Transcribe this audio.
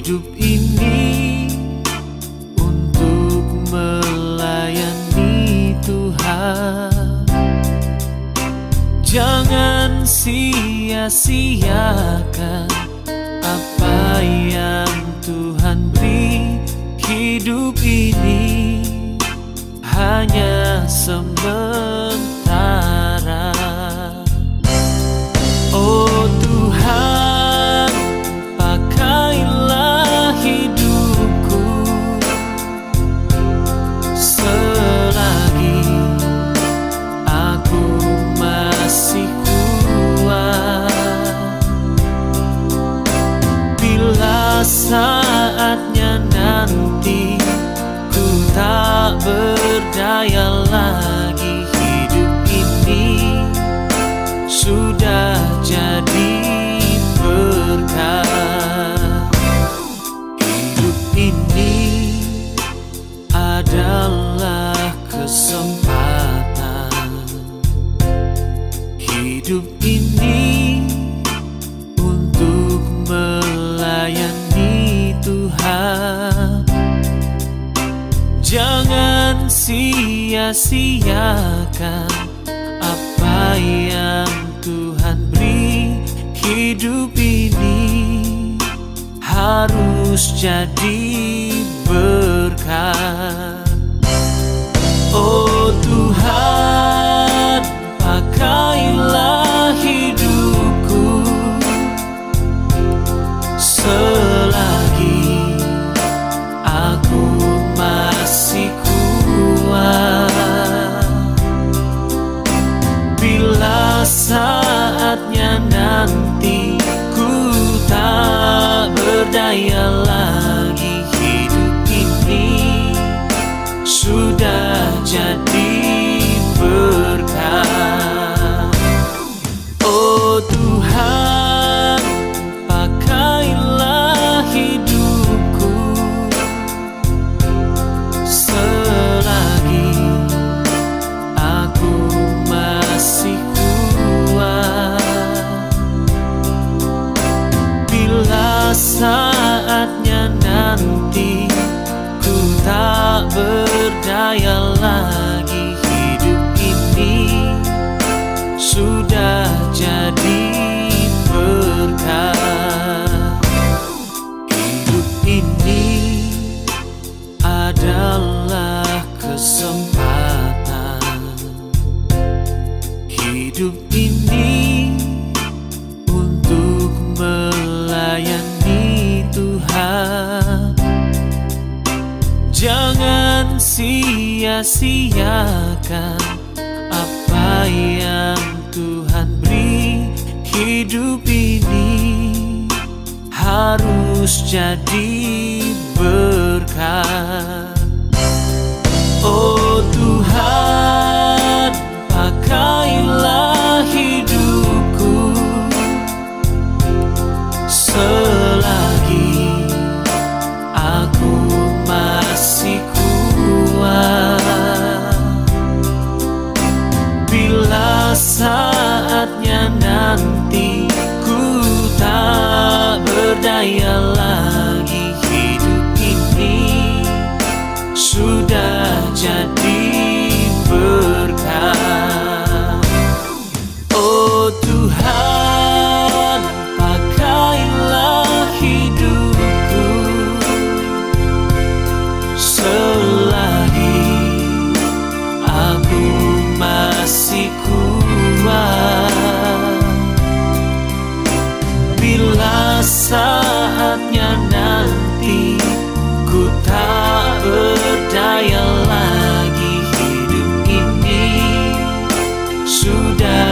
Hidup ini untuk melayani Tuhan. Jangan sia-siakan apa yang Tuhan beri. Hidup ini hanya sementara. Oh Tuhan, pakailah hidupku selagi aku masih kuat. Bila saatnya nanti ku tak berdaya lagi, hidup ini sudah jadi berkah. Hidup ini adalah kesempatan. Hidup ini untuk melayani Tuhan. Jangan sia-siakan apa yang Tuhan beri. Hidup ini harus jadi berkah. Oh Tuhan, pakailah hidupku selagi aku masih kuat. Bila saatnya nanti ku tak berdaya lagi, hidup ini sudah jadi berkah. Oh Tuhan, pakailah hidupku selagi aku masih kuat. Bila saatnya nanti ku tak berdaya lagi, hidup ini sudah jadi berkah. Hidup ini adalah kesempatan. Hidup ini untuk melayani Tuhan. Jangan sia-siakan apa yang Tuhan beri. Hidup ini harus jadi berkah. Oh Tuhan, pakailah hidupku selagi aku masih kuat. Bila saatnya nanti ku tak berdaya lagi, hidup ini sudah jadi berkah. Oh Tuhan, pakailah hidupku selagi aku masih kuat. Bila saatnya nanti ku tak berdaya lagi, hidup ini sudah